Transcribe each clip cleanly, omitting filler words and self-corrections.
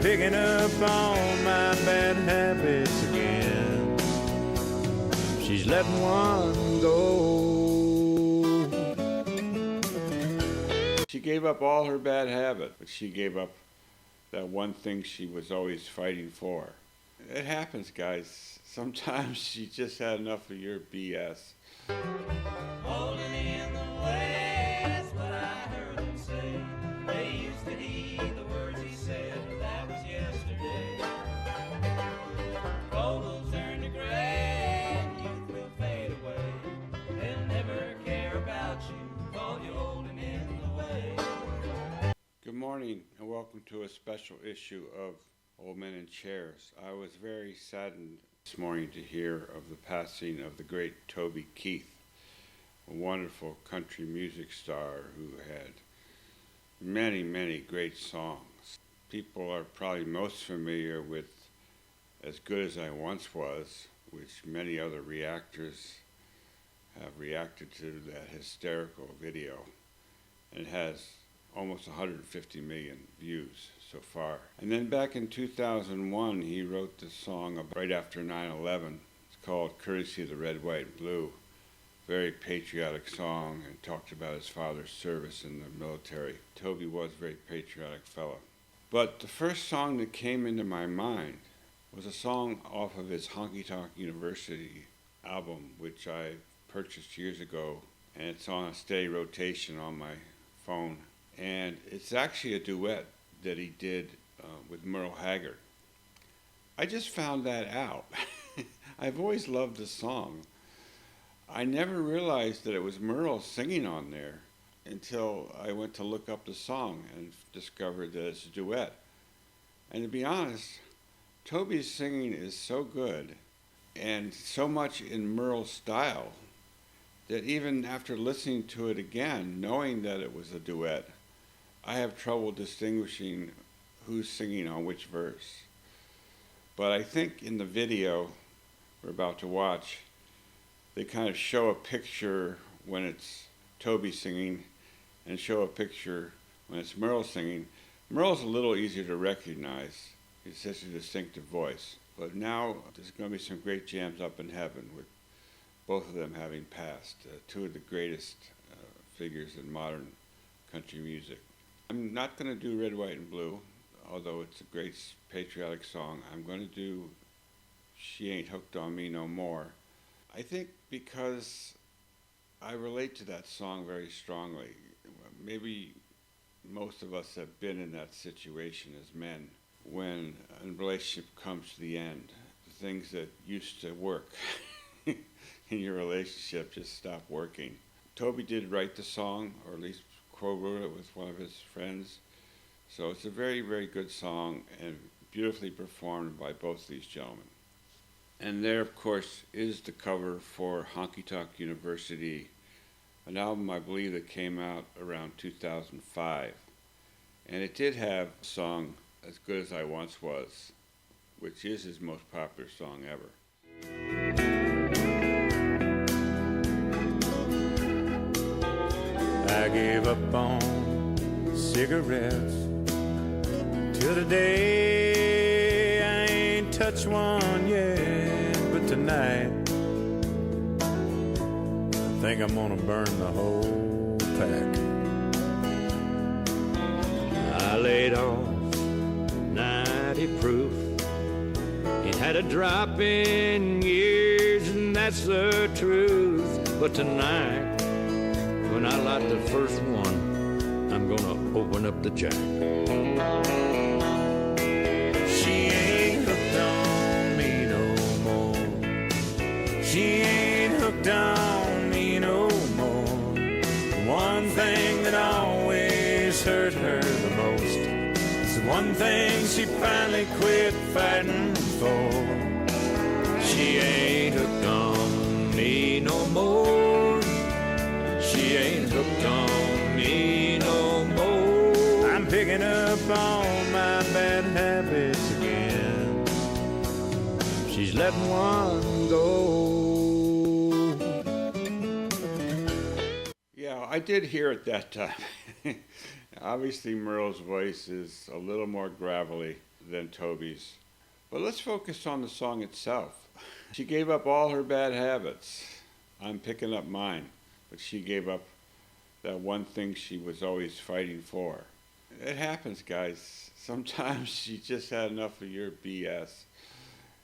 Picking up all my bad habits again. She's letting one go. She gave up all her bad habits, but she gave up that one thing she was always fighting for. It happens, guys. Sometimes you just had enough of your BS. Holding in the way, that's what I heard them say. They used to heed the words he said, but that was yesterday. Gold will turn to gray, and youth will fade away. They'll never care about you, call you holding in the way. Good morning, and welcome to a special issue of Old Men in Chairs. I was very saddened this morning to hear of the passing of the great Toby Keith, a wonderful country music star who had many, many great songs. People are probably most familiar with As Good As I Once Was, which many other reactors have reacted to that hysterical video. And it has almost 150 million views so far. And then back in 2001, he wrote this song right after 9/11. It's called Courtesy of the Red, White, and Blue. Very patriotic song, and talked about his father's service in the military. Toby was a very patriotic fellow. But the first song that came into my mind was a song off of his Honkytonk University album, which I purchased years ago, and it's on a steady rotation on my phone. And it's actually a duet that he did with Merle Haggard. I just found that out. I've always loved the song. I never realized that it was Merle singing on there until I went to look up the song and discovered that it's a duet. And to be honest, Toby's singing is so good and so much in Merle's style that even after listening to it again, knowing that it was a duet, I have trouble distinguishing who's singing on which verse. But I think in the video we're about to watch, they kind of show a picture when it's Toby singing and show a picture when it's Merle singing. Merle's a little easier to recognize. He's such a distinctive voice. But now there's going to be some great jams up in heaven with both of them having passed, two of the greatest figures in modern country music. I'm not going to do Red, White, and Blue, although it's a great patriotic song. I'm going to do She Ain't Hooked on Me No More. I think because I relate to that song very strongly. Maybe most of us have been in that situation as men when a relationship comes to the end. The things that used to work in your relationship just stop working. Toby did write the song, or at least co-wrote it with one of his friends. So it's a very, very good song and beautifully performed by both these gentlemen. And there, of course, is the cover for Honkytonk University, an album I believe that came out around 2005. And it did have a song, As Good As I Once Was, which is his most popular song ever. I gave up on cigarettes till today. I ain't touched one yet, but tonight I think I'm gonna burn the whole pack. I laid off 90 proof. Ain't had a drop in years, and that's the truth. But tonight, when I light the first one, I'm gonna open up the jack. She ain't hooked on me no more. She ain't hooked on me no more. One thing that always hurt her the most is the one thing she finally quit fighting for. She ain't hooked on me no more. She ain't hooked on me no more. I'm picking up all my bad habits again. She's letting one go. Yeah, I did hear it that time. Obviously, Merle's voice is a little more gravelly than Toby's. But let's focus on the song itself. She gave up all her bad habits. I'm picking up mine. But she gave up that one thing she was always fighting for. It happens, guys. Sometimes you just had enough of your BS,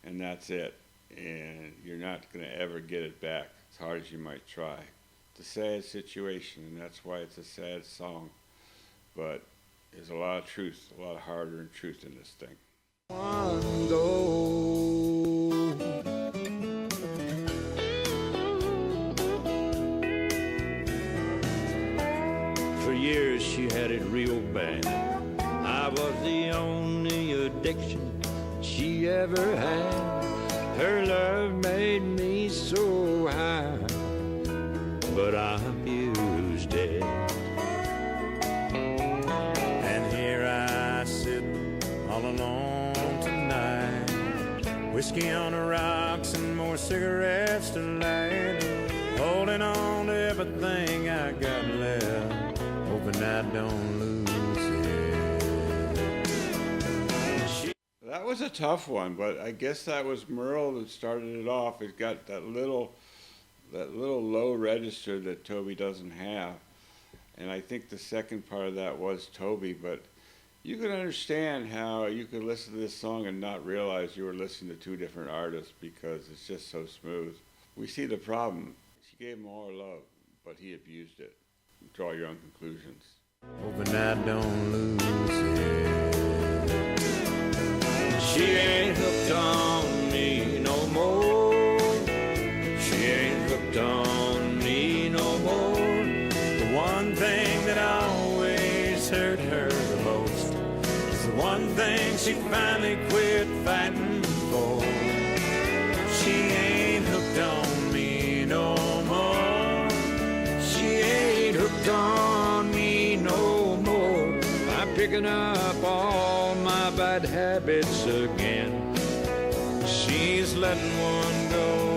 and that's it. And you're not going to ever get it back, as hard as you might try. It's a sad situation, and that's why it's a sad song. But there's a lot of truth, a lot of hard-earned truth in this thing. For years she had it real bad. I was the only addiction she ever had. Her love made me so high, but I abused it. And here I sit all alone tonight, whiskey on the rocks and more cigarettes to light, holding on to everything I got left, hoping I don't lose it. That was a tough one, but I guess that was Merle that started it off. It got that little low register that Toby doesn't have. And I think the second part of that was Toby, but you can understand how you could listen to this song and not realize you were listening to two different artists because it's just so smooth. We see the problem. She gave him all her love, but he abused it. Draw your own conclusions. Hoping I don't lose it. She ain't hooked on me no more. She ain't hooked on me no more. The one thing that always hurt her the most is the one thing she finally quit fighting for. She ain't hooked on me no more. She ain't hooked on me no more. I'm picking up all my bad habits again. She's letting one go.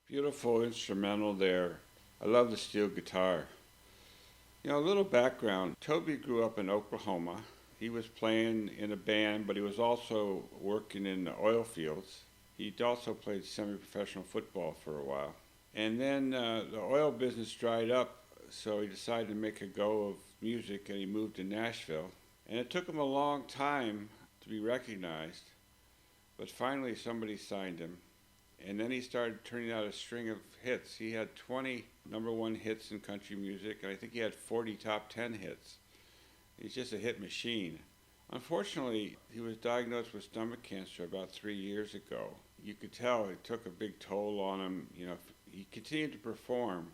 Beautiful instrumental there. I love the steel guitar. You know, a little background. Toby grew up in Oklahoma. He was playing in a band, but he was also working in the oil fields. He also played semi-professional football for a while. And then the oil business dried up, so he decided to make a go of music, and he moved to Nashville. And it took him a long time to be recognized, but finally somebody signed him. And then he started turning out a string of hits. He had 20 number one hits in country music, and I think he had 40 top 10 hits. He's just a hit machine. Unfortunately, he was diagnosed with stomach cancer about 3 years ago. You could tell it took a big toll on him. You know, he continued to perform,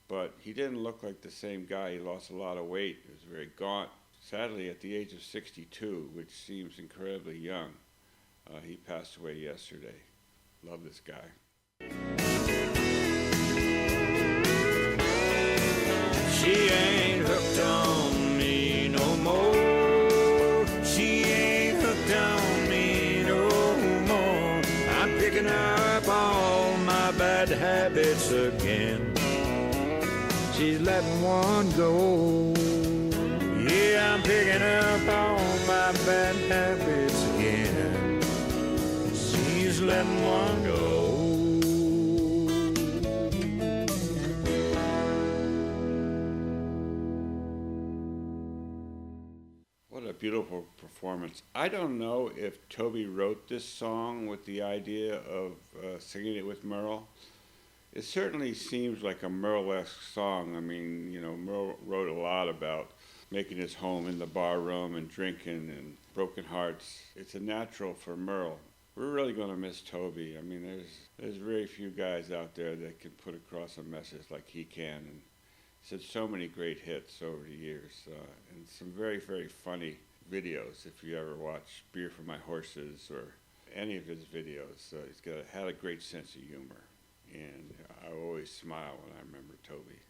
but he didn't look like the same guy. He lost a lot of weight. He was very gaunt. Sadly, at the age of 62, which seems incredibly young, he passed away yesterday. Love this guy. She ain't hooked on me no more. She ain't hooked on me no more. I'm picking up all my bad habits again. She's letting one go. Yeah, I'm picking up all my bad habits again. She's letting one go. What a beautiful performance. I don't know if Toby wrote this song with the idea of singing it with Merle. It certainly seems like a Merle-esque song. I mean, you know, Merle wrote a lot about making his home in the bar room and drinking and broken hearts. It's a natural for Merle. We're really going to miss Toby. I mean, there's very few guys out there that can put across a message like he can. And he's had so many great hits over the years, and some very, very funny videos. If you ever watch Beer for My Horses or any of his videos, he's had a great sense of humor. And I always smile when I remember Toby.